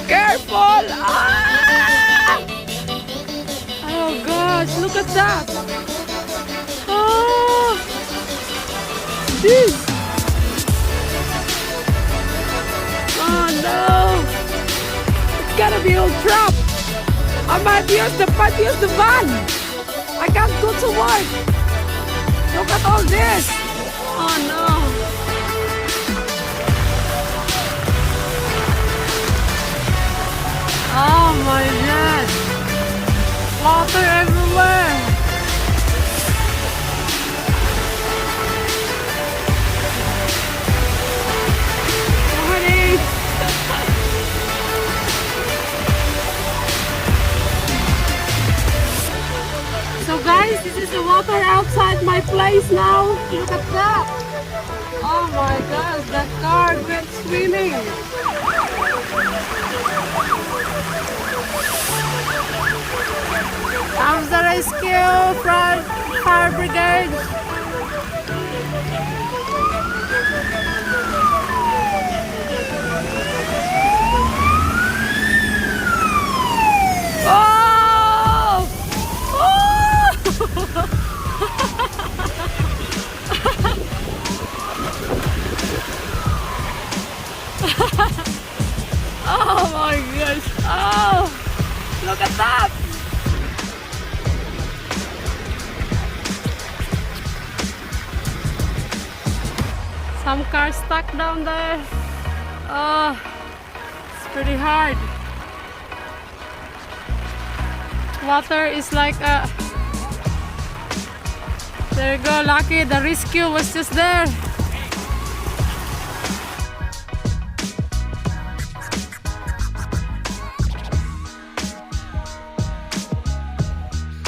Careful! Ah! Oh gosh, look at that! Oh! Jeez! Oh no! It's gotta be all trapped! I might use the van! I can't go to work! Look at all this! Oh no! Oh my god! Water everywhere! Honey! So guys, this is the water outside my place now. Look at that! Oh my gosh, that car went swimming! Comes the rescue from fire brigade. Oh! Oh! Oh my gosh! Oh! Look at that! Some cars stuck down there. Oh, it's pretty hard. Water is like a... There you go, lucky the rescue was just there.